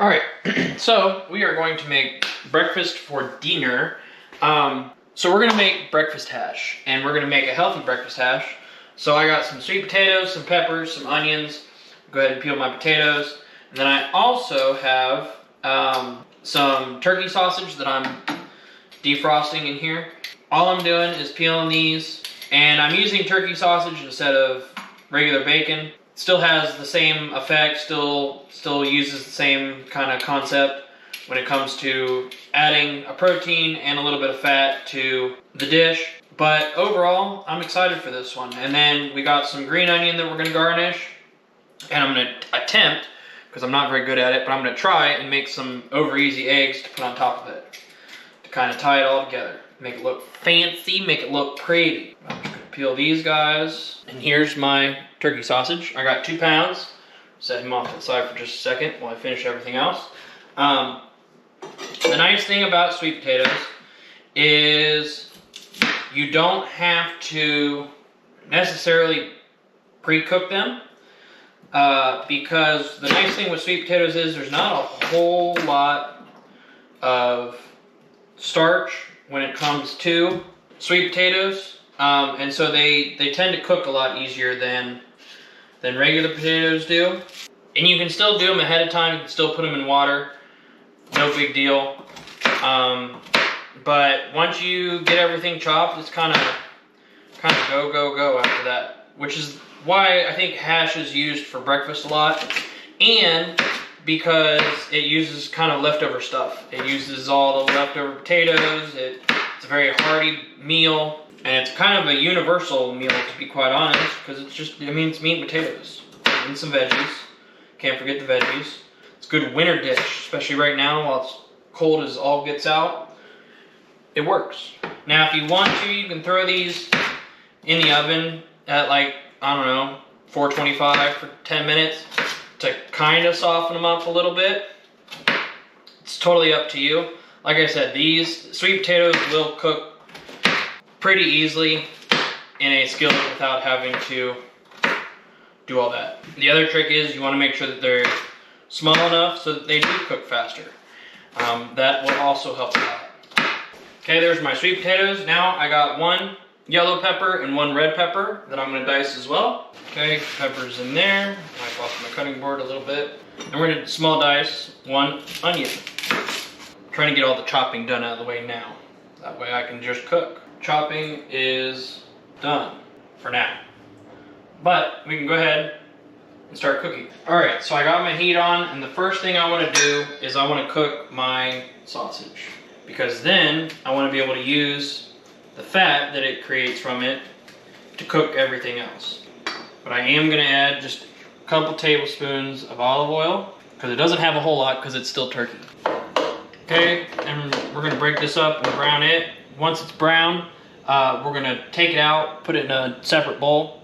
All right, so we are going to make breakfast for dinner. So we're gonna make breakfast hash, and we're gonna make a healthy breakfast hash. So I got some sweet potatoes, some peppers, some onions. Go ahead and peel my potatoes. And then I also have some turkey sausage that I'm defrosting in here. All I'm doing is peeling these, and I'm using turkey sausage instead of regular bacon. Still has the same effect, still uses the same kind of concept when it comes to adding a protein and a little bit of fat to the dish. But overall, I'm excited for this one. And then we got some green onion that we're gonna garnish. And I'm gonna attempt, because I'm not very good at it, but I'm gonna try and make some over easy eggs to put on top of it. To kind of tie it all together. Make it look fancy, make it look pretty. I'm just gonna peel these guys. And here's my turkey sausage. I got 2 pounds. Set him off to the side for just a second while I finish everything else. The nice thing about sweet potatoes is you don't have to necessarily pre-cook them, because the nice thing with sweet potatoes is there's not a whole lot of starch when it comes to sweet potatoes, and so they tend to cook a lot easier than regular potatoes do. And you can still do them ahead of time. You can still put them in water. No big deal. But once you get everything chopped, it's kind of go after that. Which is why I think hash is used for breakfast a lot. And because it uses kind of leftover stuff. It uses all the leftover potatoes. It's a very hearty meal. And it's kind of a universal meal, to be quite honest, because it's meat and potatoes and some veggies. Can't forget the veggies. It's a good winter dish, especially right now while it's cold as all gets out. It works. Now, if you want to, you can throw these in the oven at 425 for 10 minutes to kind of soften them up a little bit. It's totally up to you. Like I said, these sweet potatoes will cook pretty easily in a skillet without having to do all that. The other trick is you want to make sure that they're small enough so that they do cook faster. That will also help a lot. Okay, there's my sweet potatoes. Now I got 1 yellow pepper and 1 red pepper that I'm going to dice as well. Okay, pepper's in there. Wipe off my cutting board a little bit. And we're going to small dice 1 onion. I'm trying to get all the chopping done out of the way now. That way I can just cook. Chopping is done for now. But we can go ahead and start cooking. Alright, so I got my heat on, and the first thing I want to do is I want to cook my sausage. Because then I want to be able to use the fat that it creates from it to cook everything else. But I am going to add just a couple tablespoons of olive oil, because it doesn't have a whole lot because it's still turkey. Okay, and we're going to break this up and brown it. Once it's brown, we're going to take it out, put it in a separate bowl,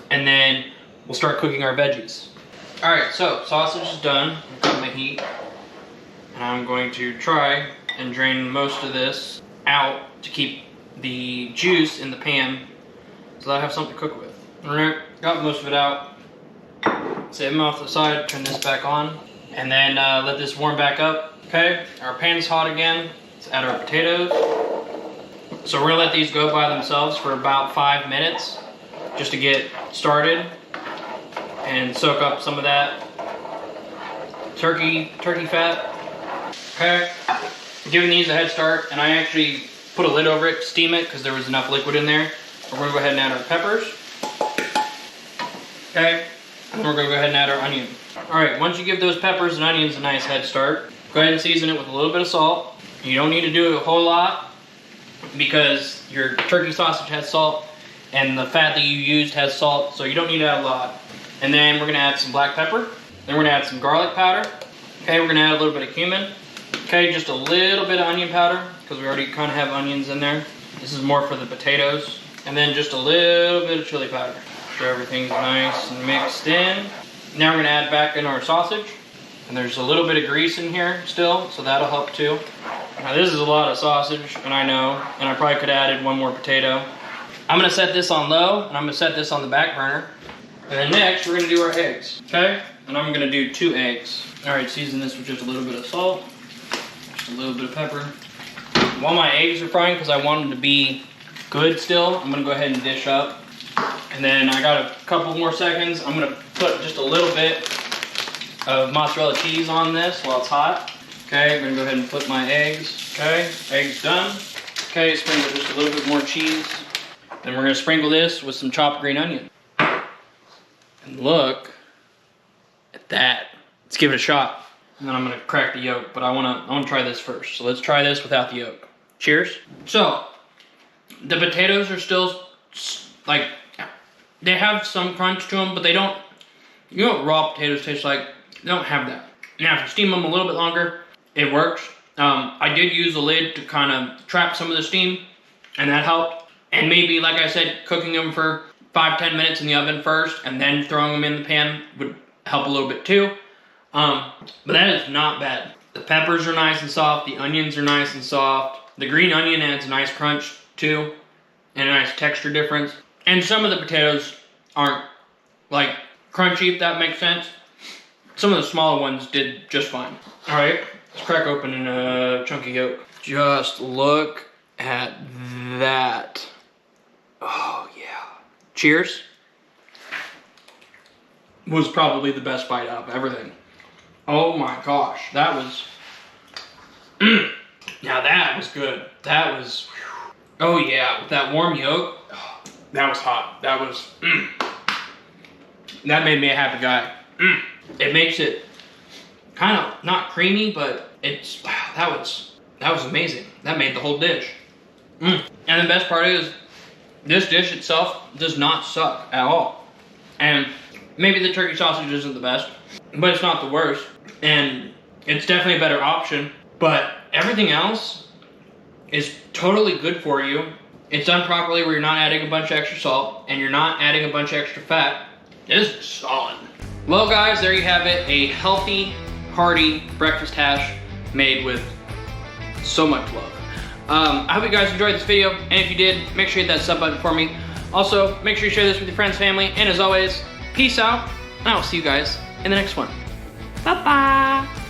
and then we'll start cooking our veggies. Alright, so sausage is done. I've got my heat, and I'm going to try and drain most of this out to keep the juice in the pan so that I have something to cook with. Alright, got most of it out. Set them off to the side, turn this back on, and then let this warm back up. Okay, our pan's hot again. Let's add our potatoes. So we're gonna let these go by themselves for about 5 minutes just to get started and soak up some of that turkey fat. Okay, giving these a head start, and I actually put a lid over it to steam it because there was enough liquid in there. We're gonna go ahead and add our peppers. Okay, and we're gonna go ahead and add our onion. All right, once you give those peppers and onions a nice head start, go ahead and season it with a little bit of salt. You don't need to do a whole lot because your turkey sausage has salt and the fat that you used has salt, so you don't need to add a lot. And then we're gonna add some black pepper. Then we're gonna add some garlic powder. Okay, we're gonna add a little bit of cumin. Okay, just a little bit of onion powder because we already kind of have onions in there. This is more for the potatoes. And then just a little bit of chili powder. Make sure everything's nice and mixed in. Now we're gonna add back in our sausage. And there's a little bit of grease in here still, so that'll help too. Now this is a lot of sausage, and I know, and I probably could have added 1 more potato. I'm gonna set this on low, and I'm gonna set this on the back burner. And then next, we're gonna do our eggs, okay? and I'm gonna do 2 eggs. All right, season this with just a little bit of salt, just a little bit of pepper. While my eggs are frying, because I want them to be good still, I'm gonna go ahead and dish up. And then I got a couple more seconds. I'm gonna put just a little bit of mozzarella cheese on this while it's hot. Okay, I'm gonna go ahead and flip my eggs. Okay, eggs done. Okay, sprinkle just a little bit more cheese. Then we're gonna sprinkle this with some chopped green onion. And look at that. Let's give it a shot. And then I'm gonna crack the yolk, but I wanna try this first. So let's try this without the yolk. Cheers. So, the potatoes are still, like, they have some crunch to them, but they don't, you know what raw potatoes taste like? They don't have that. Now, if you steam them a little bit longer, it works. I did use a lid to kind of trap some of the steam, and that helped. And maybe, like I said, cooking them for 5-10 minutes in the oven first, and then throwing them in the pan would help a little bit too. But that is not bad. The peppers are nice and soft, the onions are nice and soft. The green onion adds a nice crunch too, and a nice texture difference. And some of the potatoes aren't like crunchy, if that makes sense. Some of the smaller ones did just fine. All right, let's crack open a chunky yolk. Just look at that. Oh yeah. Cheers. Was probably the best bite out of everything. Oh my gosh, that was, now that was good. That was, oh yeah, with that warm yolk, oh, that was hot. That was, that made me a happy guy. It makes it kind of not creamy, but it's, wow, that was amazing. That made the whole dish. And the best part is, this dish itself does not suck at all. And maybe the turkey sausage isn't the best, but it's not the worst. And it's definitely a better option, but everything else is totally good for you. It's done properly where you're not adding a bunch of extra salt and you're not adding a bunch of extra fat. This is solid. Well guys, there you have it. A healthy, hearty breakfast hash made with so much love. I hope you guys enjoyed this video, and if you did, make sure you hit that sub button for me. Also, make sure you share this with your friends, family, and as always, peace out, and I'll see you guys in the next one. Bye-bye.